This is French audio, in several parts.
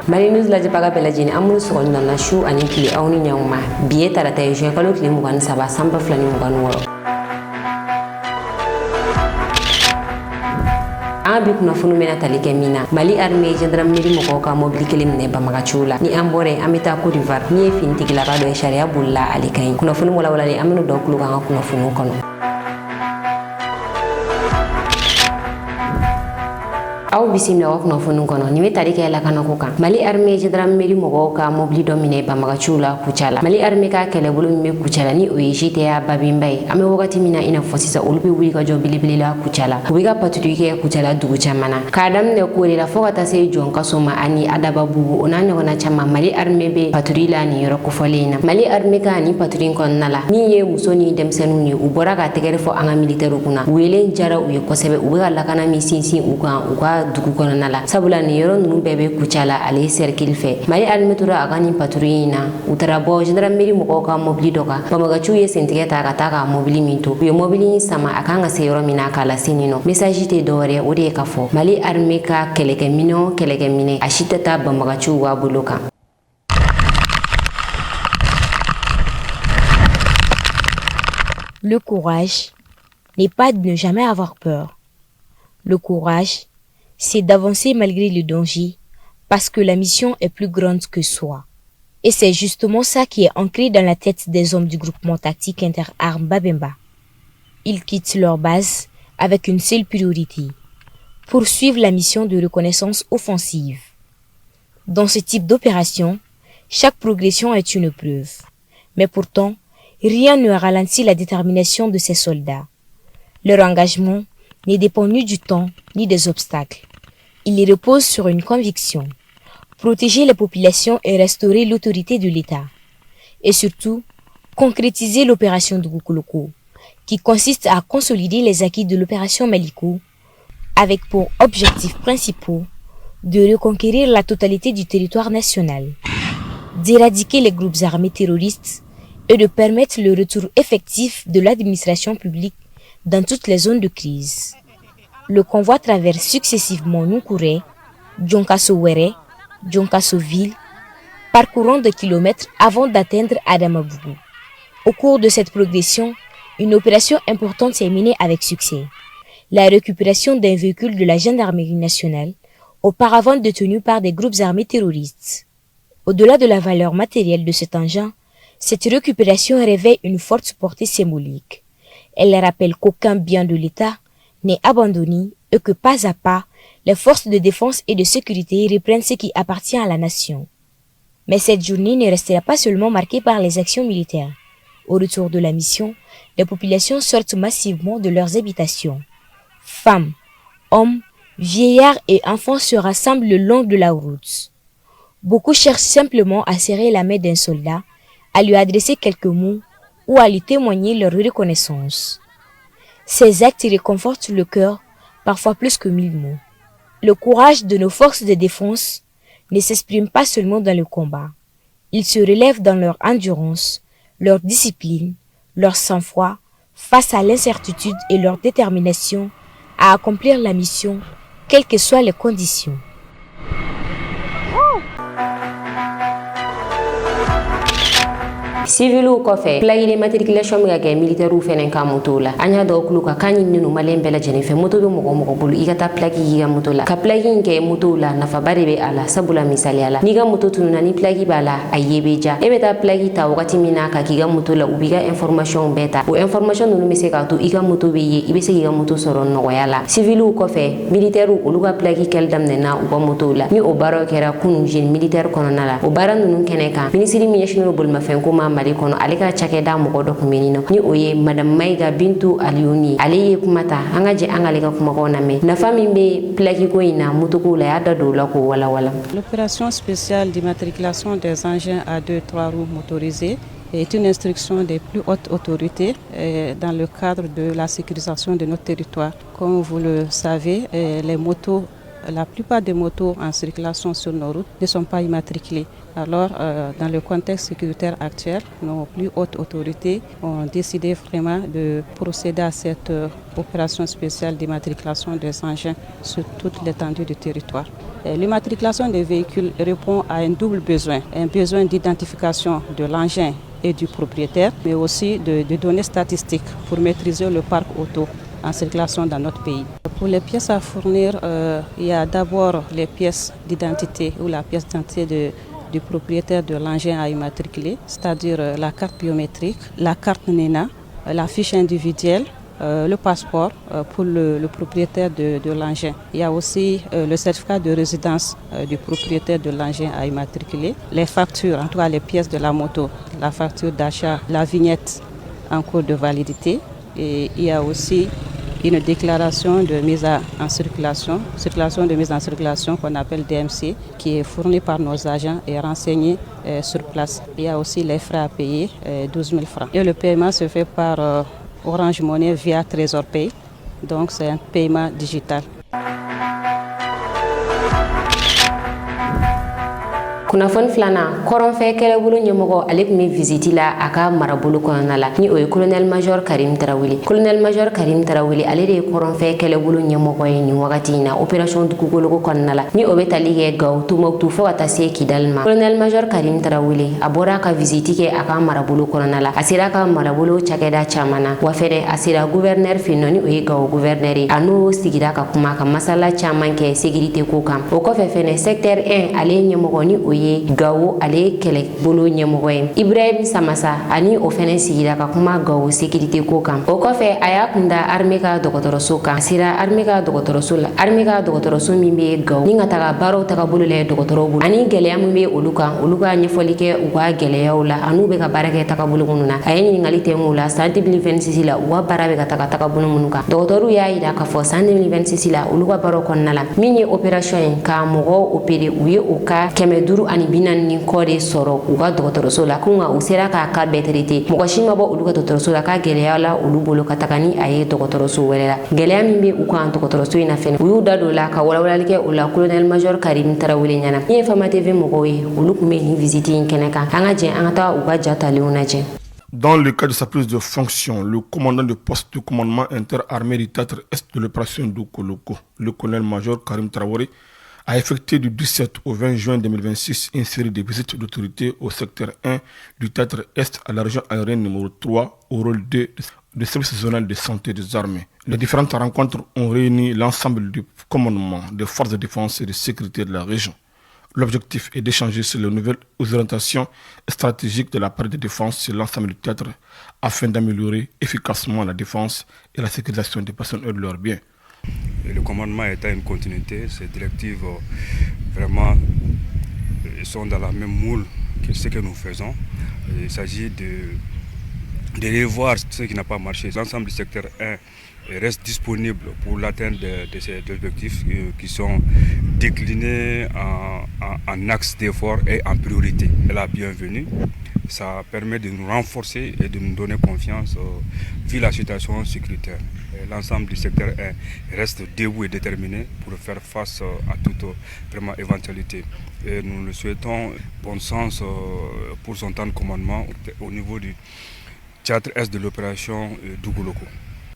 Mali News lajɛbaga bɛɛ lajɛlen an minnu sɔgɔlen don na su ani tile aw ni ɲankuma bi ye tarata ye juin kalo tile 23 sanba 2026 an bi kunnafoni bɛna tali kɛ min na Mali armée gendarmerie mɔgɔw ka mobili kelen minɛ Banbagaciw la ni an bɔra yen an bɛ taa Côte d'Ivoire ni ye finitigilaba dɔ ye sariya bolila ale kan ɲi kunnafoni walawalalen an bɛna dɔ tulo kan ka kunnafoniw kɔnɔ. Aw bisimila wa kunnafoni kɔnɔ ni bɛ tali kɛ lakanako kan Mali armée gendarmerie mɔgɔw ka mobili dɔ minɛ Banbagaciw la Kucala Mali armée ka kɛlɛbolo min bɛ Kucala ni o ye GTA Babemba ye an bɛ wagati min na i n'a fɔ sisan olu bɛ wuli ka jɔ belebele la Kucala u bɛ ka patrouille kɛ Kucala dugu caman na k'a daminɛ Kore la fɔ ka taa se Jɔnkaso ma ani Adababugu o n'a ɲɔgɔnna caman Mali armée bɛ patrouille la nin yɔrɔ kofɔlen in na Mali armée ka nin patrouille kɔnɔna la min ye muso ni denmisɛnninw ye u bɔra ka tɛgɛrɛ fɔ an ka militaires kunna u yelen jara u ye kosɛbɛ u bɛ ka lakana min sinsin u kan u ka dugu kɔnɔna la sabula nin yɔrɔ ninnu bɛɛ bɛ Kucala ale cercle fɛ Mali armée tora a ka nin patrouille in na u taara bɔ gendarmerie mɔgɔw ka mobili dɔ kan Banbagaciw ye sentigɛ ta ka taa ka mobili min to u ye mobili in sama a kan ka se yɔrɔ min na k'a lase nin nɔ message tɛ dɔwɛrɛ o de ye ka fɔ Mali armée ka kɛlɛkɛminɛ a si tɛ taa Banbagaciw ka bolo kan. Le courage n'est pas de ne jamais avoir peur. Le courage, c'est d'avancer malgré le danger parce que la mission est plus grande que soi. Et c'est justement ça qui est ancré dans la tête des hommes du groupement tactique interarmes Babemba. Ils quittent leur base avec une seule priorité, poursuivre la mission de reconnaissance offensive. Dans ce type d'opération, chaque progression est une preuve. Mais pourtant, rien ne ralentit la détermination de ces soldats. Leur engagement ne dépend ni du temps ni des obstacles. Il repose sur une conviction, protéger les populations et restaurer l'autorité de l'État. Et surtout, concrétiser l'opération de Gokoloko, qui consiste à consolider les acquis de l'opération Maliko, avec pour objectifs principaux de reconquérir la totalité du territoire national, d'éradiquer les groupes armés terroristes et de permettre le retour effectif de l'administration publique dans toutes les zones de crise. Le convoi traverse successivement Nukure, Djonkaso-Were, Djonkaso-Ville, parcourant de kilomètres avant d'atteindre Adamabougou. Au cours de cette progression, une opération importante s'est menée avec succès. La récupération d'un véhicule de la gendarmerie nationale, auparavant détenu par des groupes armés terroristes. Au-delà de la valeur matérielle de cet engin, cette récupération révèle une forte portée symbolique. Elle rappelle qu'aucun bien de l'État n'est abandonné et que pas à pas, les forces de défense et de sécurité reprennent ce qui appartient à la nation. Mais cette journée ne restera pas seulement marquée par les actions militaires. Au retour de la mission, les populations sortent massivement de leurs habitations. Femmes, hommes, vieillards et enfants se rassemblent le long de la route. Beaucoup cherchent simplement à serrer la main d'un soldat, à lui adresser quelques mots ou à lui témoigner leur reconnaissance. Ces actes réconfortent le cœur, parfois plus que 1000 mots. Le courage de nos forces de défense ne s'exprime pas seulement dans le combat. Il se relève dans leur endurance, leur discipline, leur sang-froid face à l'incertitude et leur détermination à accomplir la mission, quelles que soient les conditions. Civilu kɔfɛ plaque de matriculation bɛ ka kɛ militaires fɛnɛ ka moto la an y'a dɔw kulo ka kan ɲininen no malien bɛɛ lajɛlen fɛ moto bɛ mɔgɔ bolo i ka taa plaque k'i ka moto la ka plaque in kɛ moto la nafaba de bɛ a la sabula misaliya la n'i ka moto tununa ni plaque b'a la a ye bɛ ja e bɛ taa plaque ta wagati min na ka k'i ka moto la u b'i ka information bɛɛ ta o information ninnu bɛ se k'a to i ka moto bɛ ye i bɛ se k'i ka moto sɔrɔ nɔgɔya la civilu kɔfɛ militaires olu ka plaque kɛli daminɛna u ka moto la ni o baaraw kɛra kunun jeune militaire kɔnɔna la o baara ninnu kɛnɛ kan ministre min ɲɛsinnen don bolimafɛnko ma Mali kɔnɔ ale ka cakɛda mɔgɔ dɔ kun bɛ nin nɔ ni o ye madame Maïga Bintou Aliouni ale ye kuma ta an ka jɛ an k'ale ka kumakanw lamɛn nafa min bɛ plaque ko in na motoko la y'a da don o la k'o walawala. L'opération spéciale d'immatriculation des engins à 2-3 roues motorisés est une instruction des plus hautes autorités dans le cadre de la sécurisation de notre territoire. Comme vous le savez, les motos la plupart des motos en circulation sur nos routes ne sont pas immatriculées. Alors, dans le contexte sécuritaire actuel, nos plus hautes autorités ont décidé vraiment de procéder à cette opération spéciale d'immatriculation des engins sur toute l'étendue du territoire. L'immatriculation des véhicules répond à un double besoin, un besoin d'identification de l'engin et du propriétaire, mais aussi de données statistiques pour maîtriser le parc auto en circulation dans notre pays. Pour les pièces à fournir, il y a d'abord les pièces d'identité ou la pièce d'identité du propriétaire de l'engin à immatriculer, c'est-à-dire la carte biométrique, la carte NENA, la fiche individuelle, le passeport pour le propriétaire de l'engin. Il y a aussi le certificat de résidence du propriétaire de l'engin à immatriculer, les factures, en tout cas les pièces de la moto, la facture d'achat, la vignette en cours de validité. Et il y a aussi une déclaration de mise en circulation de mise en circulation qu'on appelle DMC, qui est fournie par nos agents et renseignée sur place. Il y a aussi les frais à payer, 12 000 francs. Et le paiement se fait par Orange Money via Trésor Pay, donc c'est un paiement digital. kunnafoni filanan kɔrɔnfɛ kɛlɛbolo ɲɛmɔgɔ ale tun bɛ visiti la a ka marabolo kɔnɔna la ni o ye colonel major karim tarawele. colonel major karim tarawele ale de ye kɔrɔnfɛ kɛlɛbolo ɲɛmɔgɔ ye nin wagati in na opération dugukolo kɔnɔna la ni o bɛ tali kɛ gawo tomɔkutu fɔ ka taa se kidali ma. colonel major karim tarawele a bɔra a ka visiti kɛ a ka marabolo kɔnɔna la a sera a ka marabolo cakɛda caman na wa fɛnɛ a sera gouverneur fɛ yen nɔ ni o ye gawo gouverneur ye a n'o sigira ka kuma ka masala caman kɛ sécurité ko kan. o kɔfɛ fɛnɛ secteur 1 ale ɲɛmɔgɔ ni o ye gawo ale kɛlɛbolo ɲɛmɔgɔ ye ibrahim samasa ani o fɛnɛ sigira ka kuma gawo sécurité ko kan. o kɔfɛ a y'a kunda armée ka dɔgɔtɔrɔso kan a sera armée ka dɔgɔtɔrɔso la armée ka dɔgɔtɔrɔso min bɛ gawo ni ka taga baaraw tagabolo la dɔgɔtɔrɔw bolo ani gɛlɛya min bɛ olu kan olu ka ɲɛfɔli kɛ u ka gɛlɛyaw la an'u bɛ ka baara kɛ tagabolo minnu na a ye ɲininkali tɛmɛ u la san 2026 la u ka baara bɛ ka taga tagabolo minnu kan. dɔgɔtɔrɔw y'a yira k'a fɔ san 2026 la olu ka baaraw kɔnɔna la min ye opération ye ka mɔgɔw opéré u ye o ka 540 ni kɔ de sɔrɔ u ka dɔgɔtɔrɔso la ko nka u sera k'a ka bɛɛ traité mɔgɔ si ma bɔ olu ka dɔgɔtɔrɔso la ka gɛlɛya la olu bolo ka taga ni a ye dɔgɔtɔrɔso wɛrɛ la. gɛlɛya min bɛ u kan dɔgɔtɔrɔso in na fɛnɛ u y'u da don la ka walawalali kɛ o la colonel major karim tarawele ɲɛna. min ye fama tv mɔgɔw ye olu tun bɛ nin visite in kɛnɛ kan an ka jɛn an ka taa u ka ja talenw lajɛ. Dans le cadre de sa prise de fonction, le commandant de poste de commandement interarmée du théâtre Est de l'opération Doukoloko, le colonel-major Karim Traoré, a effectué du 17 au 20 juin 2026 une série de visites d'autorité au secteur 1 du théâtre Est à la région aérienne numéro 3 au rôle 2 de service zonal de santé des armées. Les différentes rencontres ont réuni l'ensemble du commandement des forces de défense et de sécurité de la région. L'objectif est d'échanger sur les nouvelles orientations stratégiques de la part de défense sur l'ensemble du théâtre afin d'améliorer efficacement la défense et la sécurisation des personnes et de leurs biens. Le commandement est à une continuité, ces directives vraiment sont dans la même moule que ce que nous faisons. Il s'agit de revoir ce qui n'a pas marché. L'ensemble du secteur 1 reste disponible pour l'atteinte de ces objectifs qui sont déclinés en axes d'effort et en priorité. La bienvenue, ça permet de nous renforcer et de nous donner confiance vu la situation sécuritaire. L'ensemble du secteur 1 reste debout et déterminé pour faire face à toute vraiment éventualité. Et nous le souhaitons bon sens pour son temps de commandement au niveau du théâtre Est de l'opération Doukoloko.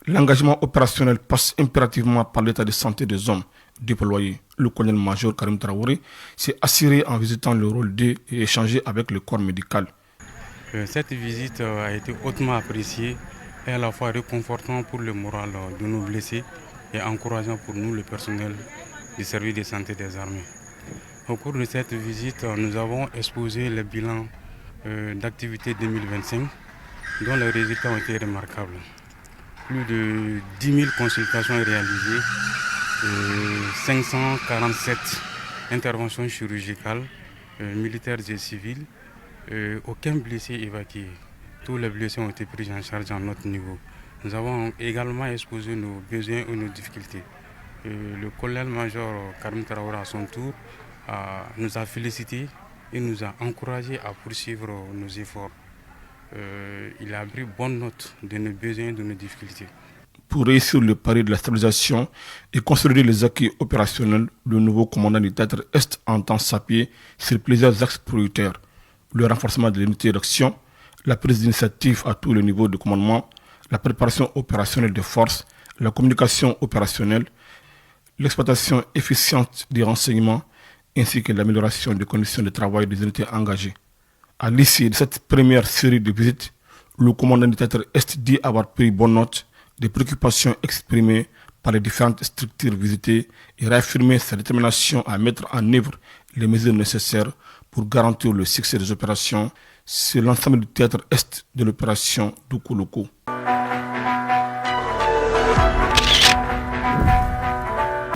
L'engagement opérationnel passe impérativement par l'état de santé des hommes déployés. Le colonel-major Karim Traoré s'est assuré en visitant le rôle D et échangé avec le corps médical. Cette visite a été hautement appréciée et à la fois réconfortant pour le moral de nos blessés et encourageant pour nous, le personnel du service de santé des armées. Au cours de cette visite, nous avons exposé le bilan d'activité 2025 dont les résultats ont été remarquables. Plus de 10 000 consultations réalisées, 547 interventions chirurgicales, militaires et civils, aucun blessé évacué. Tous les blessés ont été pris en charge à notre niveau. Nous avons également exposé nos besoins et nos difficultés. Le colonel-major Karim Traoré à son tour nous a félicités et nous a encouragés à poursuivre nos efforts. Il a pris bonne note de nos besoins et de nos difficultés. Pour réussir le pari de la stabilisation et consolider les acquis opérationnels, le nouveau commandant du théâtre Est entend s'appuyer sur plusieurs axes prioritaires. Le renforcement de l'unité d'action, la prise d'initiative à tous les niveaux de commandement, la préparation opérationnelle des forces, la communication opérationnelle, l'exploitation efficiente des renseignements, ainsi que l'amélioration des conditions de travail des unités engagées. À l'issue de cette première série de visites, le commandant du théâtre Est dit avoir pris bonne note des préoccupations exprimées par les différentes structures visitées et réaffirmer sa détermination à mettre en œuvre les mesures nécessaires pour garantir le succès des opérations sur l'ensemble du théâtre Est de l'opération Doukouloko.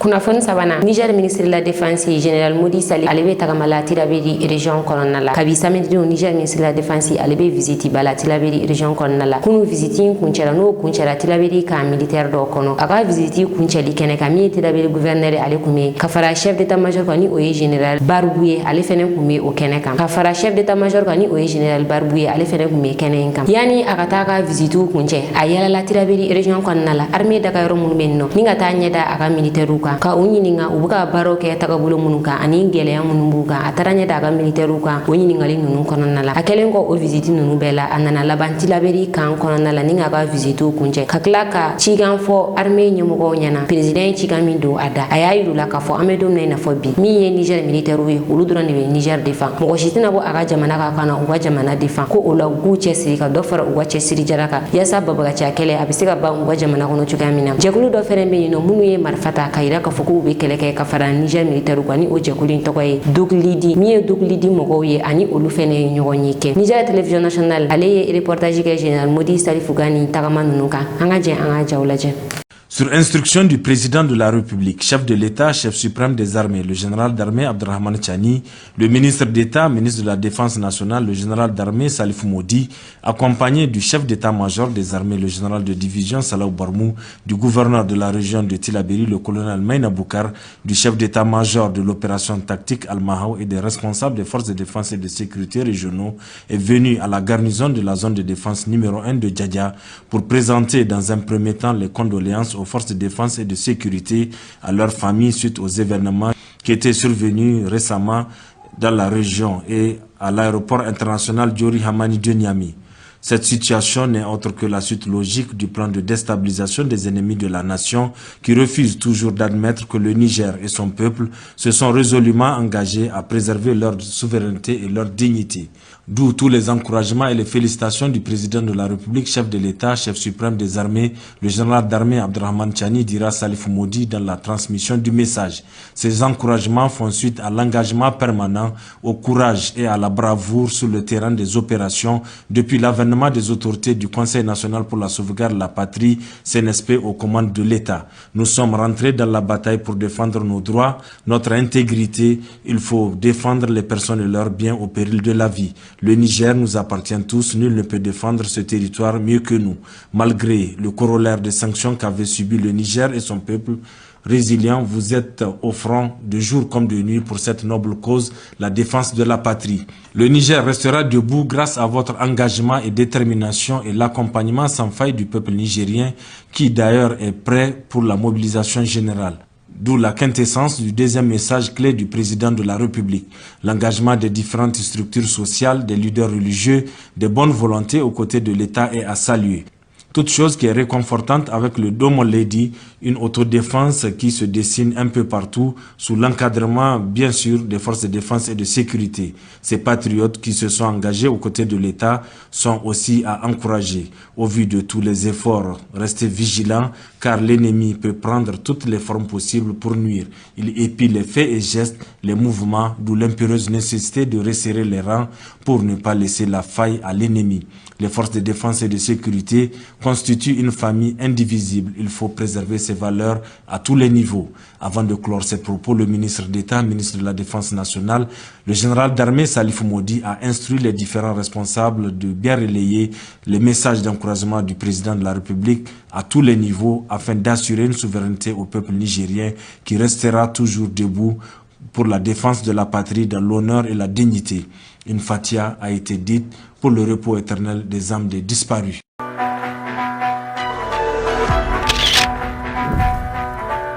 Kunnafoni sabana Niger ministre de la défense général Modi Sali alebe tagamala tiraberi région kolonala kabi samedi no Niger ministre de la défense alebe visiti bala tiraberi région kolonala kunu visiti kunchela no kunchela tiraberi ka militaire do kono aka visiti kuncheli kene kami tiraberi gouverneur ale kume kafara chef d'état major kani o général Barbouye ale fene kume o kene kam kafara chef d'état major kani o général Barbouye ale fene kume kene kam yani akata ka visitu kunche ayala la tiraberi région kolonala armée daga yoro mun benno ninga tanya da aka militaire ka unyininga ubuka baro ke tagabulo munuka ani ngele ya munumbuka ataranya daga militaire ka unyiningali nunu kononala akelen ko o visite nunu bela anana labanti laberi kan kononala ninga ka visite kunje kaklaka chigan fo armée nyomogo nyana president chigamindo ada ayayiru la ka fo amedo na fo bi mi ye Niger militaire we uludura ni Niger défense mo shitina bo aga jamana ka kana uga jamana défense ko ola guche sirika do fara uga che siri jaraka yasa babaga cha kele abisika ba uga jamana kono chugamina jekulu do ferembe no munu ye marfata kaira ka foko be keleke ka fara Niger militaire ko ni o jekulin to koy duglidi mi duglidi mogo ye ani olu fene nyogonyike Niger télévision nationale ale reportage ke général Modi Salifou Gani tagama nunuka anga jawlaje. Sur instruction du président de la République, chef de l'État, chef suprême des armées, le général d'armée Abdrahmane Chani, le ministre d'État, ministre de la Défense nationale, le général d'armée Salifou Modi, accompagné du chef d'état-major des armées, le général de division Salaw Barmou, du gouverneur de la région de Tillabéri, le colonel Maïna Boukar, du chef d'état-major de l'opération tactique Al-Mahou et des responsables des forces de défense et de sécurité régionaux, est venu à la garnison de la zone de défense numéro 1 de Djadia pour présenter dans un premier temps les condoléances aux forces de défense et de sécurité, à leurs familles suite aux événements qui étaient survenus récemment dans la région et à l'aéroport international Diori Hamani de Niamey. Cette situation n'est autre que la suite logique du plan de déstabilisation des ennemis de la nation qui refuse toujours d'admettre que le Niger et son peuple se sont résolument engagés à préserver leur souveraineté et leur dignité. D'où tous les encouragements et les félicitations du président de la République, chef de l'État, chef suprême des armées, le général d'armée Abdrahmane Chani dira Salifou Modi dans la transmission du message. Ces encouragements font suite à l'engagement permanent, au courage et à la bravoure sur le terrain des opérations depuis l'avènement des autorités du Conseil national pour la sauvegarde de la patrie, CNSP, aux commandes de l'État. Nous sommes rentrés dans la bataille pour défendre nos droits, notre intégrité. Il faut défendre les personnes et leurs biens au péril de la vie. Le Niger nous appartient tous, nul ne peut défendre ce territoire mieux que nous. Malgré le corollaire des sanctions qu'avait subi le Niger et son peuple résilient, vous êtes au front de jour comme de nuit pour cette noble cause, la défense de la patrie. Le Niger restera debout grâce à votre engagement et détermination et l'accompagnement sans faille du peuple nigérien qui d'ailleurs est prêt pour la mobilisation générale. D'où la quintessence du deuxième message clé du président de la République. L'engagement des différentes structures sociales, des leaders religieux, des bonnes volontés aux côtés de l'État est à saluer. Toute chose qui est réconfortante avec le Domo Lady, une autodéfense qui se dessine un peu partout sous l'encadrement, bien sûr, des forces de défense et de sécurité. Ces patriotes qui se sont engagés aux côtés de l'État sont aussi à encourager. Au vu de tous les efforts, restez vigilants car l'ennemi peut prendre toutes les formes possibles pour nuire. Il épie les faits et gestes, les mouvements, d'où l'impérieuse nécessité de resserrer les rangs pour ne pas laisser la faille à l'ennemi. Les forces de défense et de sécurité constituent une famille indivisible. Il faut préserver ces valeurs à tous les niveaux. Avant de clore ses propos, le ministre d'État, ministre de la Défense nationale, le général d'armée Salifou Modi a instruit les différents responsables de bien relayer les messages d'encouragement du président de la République à tous les niveaux afin d'assurer une souveraineté au peuple nigérien qui restera toujours debout pour la défense de la patrie dans l'honneur et la dignité. Une fatia a été dite pour le repos éternel des âmes des disparus.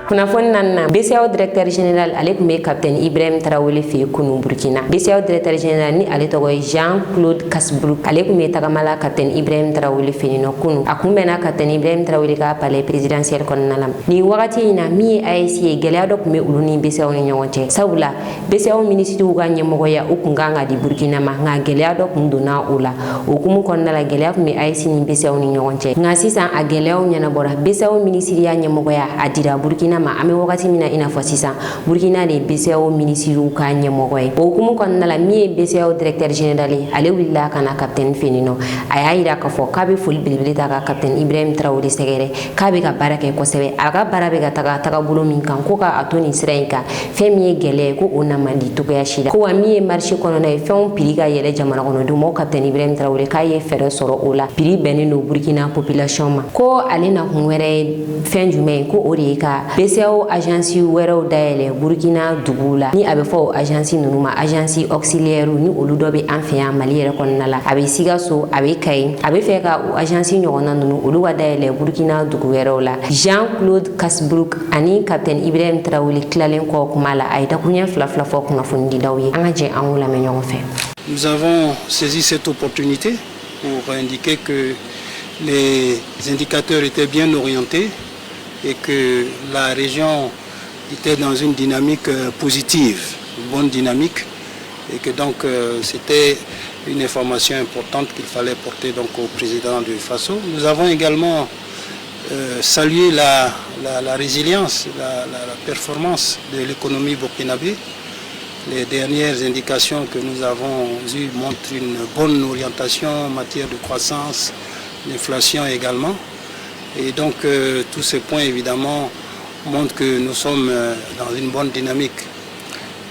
kunnafoni nanna BCEAO directeur général ale kun be capitaine Ibrahim Traoré fe kunu Burkina. BCEAO directeur général ni ale tɔgɔ Jean-Claude Kasbrook ale kun be tagamala capitaine Ibrahim Traoré fe ni kunu. A kun bɛna capitaine Ibrahim Traoré ka palais présidentiel kɔnɔna la. Ni wagati in na min ye AEC ye gɛlɛya dɔ kun be olu ni BCEAO ni ɲɔgɔn cɛ. Sabula BCEAO ministres ka ɲɛmɔgɔya o kun kan ka di Burkina ma nka gɛlɛya dɔ kun donna o la. O kumu kɔnɔna la gɛlɛya kun be AEC ni BCEAO ni ɲɔgɔn cɛ. Nka sisan a gɛlɛyaw ɲɛnabɔra. BCEAO ministre ya ɲɛmɔgɔya a dira Burkina ma. An be wagati min na ina fɔ sisan Burkina de BCEAO ministres ka ɲɛmɔgɔ ye. O kumu kɔnɔna la min ye BCEAO directeur général ye ale wulila ka na capitaine fe ni nɔ. A y'a yira k'a fɔ k'a be foli belebele ta ka capitaine Ibrahim Traoré sɛgɛrɛ k'a be ka baara kɛ kosɛbɛ. A ka baara be ka taga bolo min kan ko ka a to nin sira in kan. Fɛn min ye gɛlɛya ye ko o na man di togoya si la. Ko wa min ye marché kɔnɔna ye fɛnw prix ka yɛlɛ jamana kɔnɔdenw ma capitaine Ibrahim Traoré k'a ye fɛɛrɛ sɔrɔ o la. Prix bɛnnen do Burkina population ma. Ko ale na kun wɛrɛ ye fɛn jumɛn ye ko o de ye ka BCEAO agence wɛrɛw dayɛlɛ Burkina dugu la. Ni a be fɔ o agence nunu ma agence auxiliaire ni olu dɔ be an fɛ yan Mali yɛrɛ kɔnɔna la. A be Sikaso, a be Kayi. A be fɛ ka o agence ɲɔgɔnna nunu olu ka dayɛlɛ Burkina dugu wɛrɛw la. Jean-Claude Kasbrook ani capitaine Ibrahim Traoré tilalen kɔ kuma la a ye dakuruɲɛ fila fɔ kunnafoni dilaw ye. An ka jɛ an k'u lamɛn ɲɔgɔn fɛ. Nous avons saisi cette opportunité pour indiquer que les indicateurs étaient bien orientés et que la région était dans une dynamique positive, une bonne dynamique, et que donc c'était une information importante qu'il fallait porter donc au président de FASO. Nous avons également salué la résilience, la performance de l'économie burkinabé. Les dernières indications que nous avons eues montrent une bonne orientation en matière de croissance, d'inflation également. Et donc tous ces points évidemment montrent que nous sommes dans une bonne dynamique.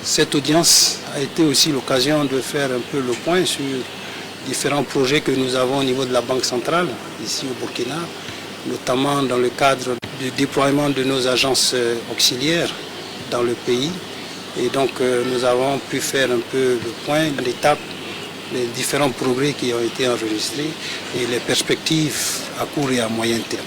Cette audience a été aussi l'occasion de faire un peu le point sur différents projets que nous avons au niveau de la Banque centrale, ici au Burkina, notamment dans le cadre du déploiement de nos agences auxiliaires dans le pays. Et donc nous avons pu faire un peu le point d'étape, les différents progrès qui ont été enregistrés et les perspectives à court et à moyen terme.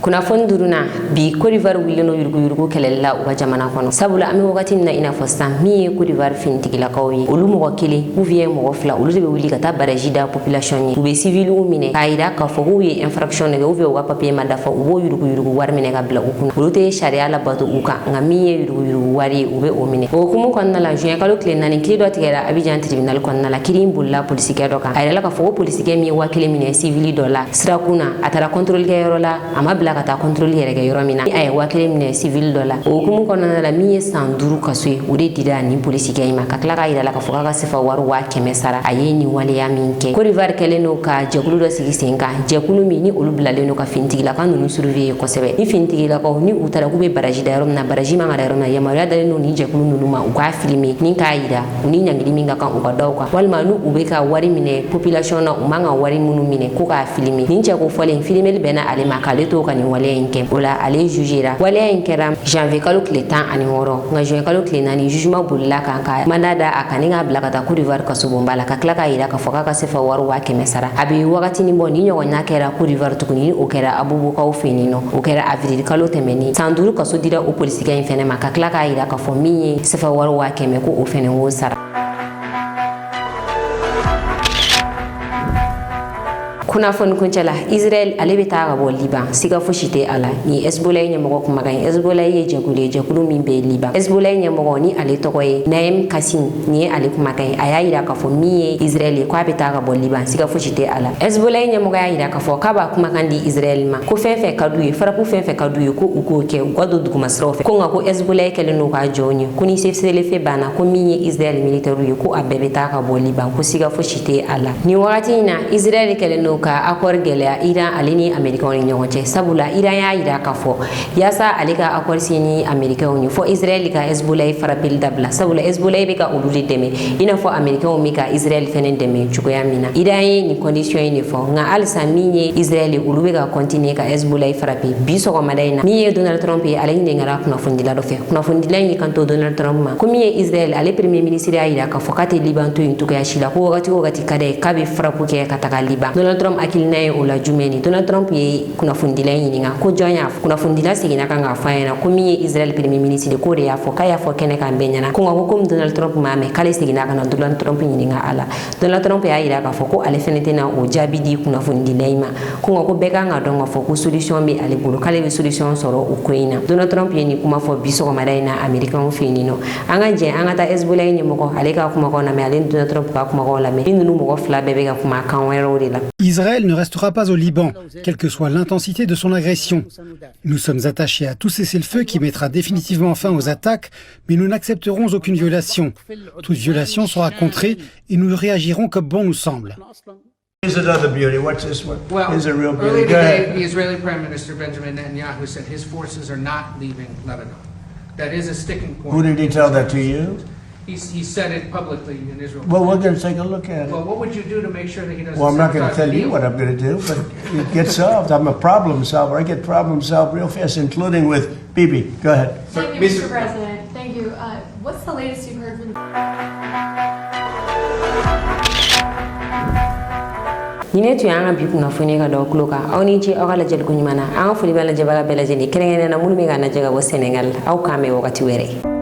Kunnafoni duruna bi Côte d'Ivoire wulino yurugu kɛlɛli la u ka jamana kɔnɔ. Sabula an be wagati min na ina fɔ sisan min ye Côte d'Ivoire finitigilakaw ye olu mɔgɔ kelen ou bien mɔgɔ fila olu de be wuli ka taa baraji da population ye. U be civiliw minɛ k'a yira k'a fɔ k'u ye infraction nɛgɛ ou bien u ka papier ma dafa u b'o yurugu wari minɛ ka bila u kun. Olu tɛ sariya labato u kan nka min ye yurugu wari ye u be o minɛ. O hukumu kɔnɔna la juin kalo tile 4 kiiri dɔ tigɛra Abidjan tribunal kɔnɔna la kiiri in bolila polisikɛ dɔ kan. A yirala k'a fɔ ko polisikɛ min ye 1000 minɛ civili dɔ la sirakun na a taara contrôle kɛ yɔrɔ la a ma bila ka taa contrôle yɛrɛ kɛ yɔrɔ min na a ye 1000 minɛ civil dɔ la. O hukumu kɔnɔna la min ye san 5 kaso ye o de dira ni polisikɛ in ma ka tila k'a yira la k'a fɔ k'a ka sefa wari 100 sara a ye nin waleya min kɛ. Côte d'Ivoire kɛlen do ka jɛkulu dɔ sigi sen kan jɛkulu min ni olu bilalen do ka finitigilaka ninnu surveiller kosɛbɛ. Ni finitigilakaw ni u taara k'u be baraji da yɔrɔ min na baraji man ka da yɔrɔ min na yamaruya dalen do ni jɛkulu ninnu ma u k'a filmer ni k'a yira u ni ɲangili min ka kan u ka daw kan walima ni u be ka wari minɛ population na u man ka wari minnu minɛ ko k'a filmer. Nin cɛko fɔlen filmeli bɛnna ale ma k'ale to ka nin waleya in kɛ. O la ale jugera waleya in kɛra janvier kalo tile 16 nka juin kalo tile 4 jugement bolila kan ka mandat da a kan ni k'a bila ka taa Côte d'Ivoire kasobonba la ka tila k'a yira k'a fɔ k'a ka sefa wari 100 sara. A be wagatinin bɔ ni ɲɔgɔnna kɛra Côte d'Ivoire tuguni o kɛra Abubukaw fɛ yen nɔ o kɛra avril kalo tɛmɛni san 5 kaso dira o polisikɛ in fɛnɛ ma ka tila k'a yira k'a fɔ min ye sefa wari 100 ko o fɛnɛ k'o sara. Kunnafoni kuncɛ la Israel ale be taa ka bɔ Liban siga fosi tɛ a la ni Hezbollah ɲɛmɔgɔ kumakan ye. Hezbollah ye jɛkulu min bɛ Liban. Hezbollah ɲɛmɔgɔ ni ale tɔgɔ ye Naim Kasim ni ye ale kumakan ye. A y'a yira k'a fɔ min ye Israel ye k'a be taa ka bɔ Liban siga fosi tɛ a la. Hezbollah ɲɛmɔgɔ y'a yira k'a fɔ k'a b'a kumakan di Israel ma ko fɛn fɛn ka d'u ye farapu fɛn fɛn ka d'u ye ko u k'o kɛ u ka don dugumasiraw fɛ ko nka ko Hezbollah kɛlen do k'a jɔn ye ko ni sefselefe banna ko min ye Israel militaire ye ko a bɛɛ be taa ka bɔ Liban ko siga fosi tɛ a la. Ni wagati in na Israel kɛlen do ka accord gɛlɛya Iran ale ni Américains ni ɲɔgɔn cɛ sabula Iran y'a yira k'a fɔ yaasa ale ka accord signé Américains ye fɔ Israel ka Hezbollah farapeli dabila sabula Hezbollah bɛ ka olu de dɛmɛ i n'a fɔ Américains bɛ ka Israel fɛnɛ dɛmɛ cogoya min na. Iran ye nin condition in de fɔ nka halisa min ye Israel olu bɛ ka continuer ka Hezbollah farape bi sɔgɔmada in na min ye Donald Trump ye ale ɲininkara kunnafonidila dɔ fɛ kunnafonidila in kan to Donald Trump ma ko min ye Israel ale premier ministre y'a yira k'a fɔ k'a tɛ Liban to yen cogoya si la ko wagati ka d'a ye k'a bɛ frappe kɛ ka taga Liban. Donald Trump Trump akilina ye o la jumɛn Donald Trump ye kunnafondila ɲininga ko jɔn y'a fɔ kunnafondila seginna kan k'a fɔ a ɲɛna ko min ye Israel premier ministre ko de y'a fɔ k'a y'a fɔ kɛnɛ kan bɛɛ ɲɛna ko nka ko comme Donald Trump m'a mɛn k'ale seginna ka na Donald Trump ɲininga a la Donald Trump y'a yira k'a fɔ ko ale fɛnɛ tɛna o jaabi di kunnafondila in ma ko nka ko bɛɛ kan ka dɔn k'a fɔ ko solution bɛ ale bolo k'ale bɛ solution sɔrɔ o ko in na Donald Trump ye nin kuma fɔ bi sɔgɔmada in na Américains fɛ yen nɔ an ka jɛ an ka taa Hezbollah ɲɛmɔgɔ ale ka kumakanw lamɛn ale ni Donald Trump ka kumakanw lamɛn ni ninnu mɔgɔ fila bɛɛ bɛ ka kuma kan wɛrɛw de la. Israël ne restera pas au Liban, quelle que soit l'intensité de son agression. Nous sommes attachés à tout cessez-le-feu qui mettra définitivement fin aux attaques, mais nous n'accepterons aucune violation. Toute violation sera contrée et nous réagirons comme bon nous semble. Here's another beauty. What's this one? Well, here's a real beauty. Earlier today, the Israeli Prime Minister Benjamin Netanyahu said his forces are not leaving Lebanon. That is a sticking point. Who did he tell that to you? He said it publicly in Israel. Well, we're going to take a look at it. Well, what would you do to make sure that he doesn't? Well, I'm not going to tell you what I'm going to do, but it gets solved. I'm a problem solver. I get problems solved real fast, including with Bibi. Go ahead. Thank you, Mr. President. Thank you. What's the latest you've heard from? Nine tu yang abi kunnafoni ka dɔ kulo kan aw ni ce aw ka lajɛli ko ɲuman na an ka foli bɛ lajɛbaga bɛɛ lajɛlen kɛrɛnkɛrɛnnen na minnu bɛ ka lajɛ ka bɔ Senegal aw k'an mɛn wagati wɛrɛ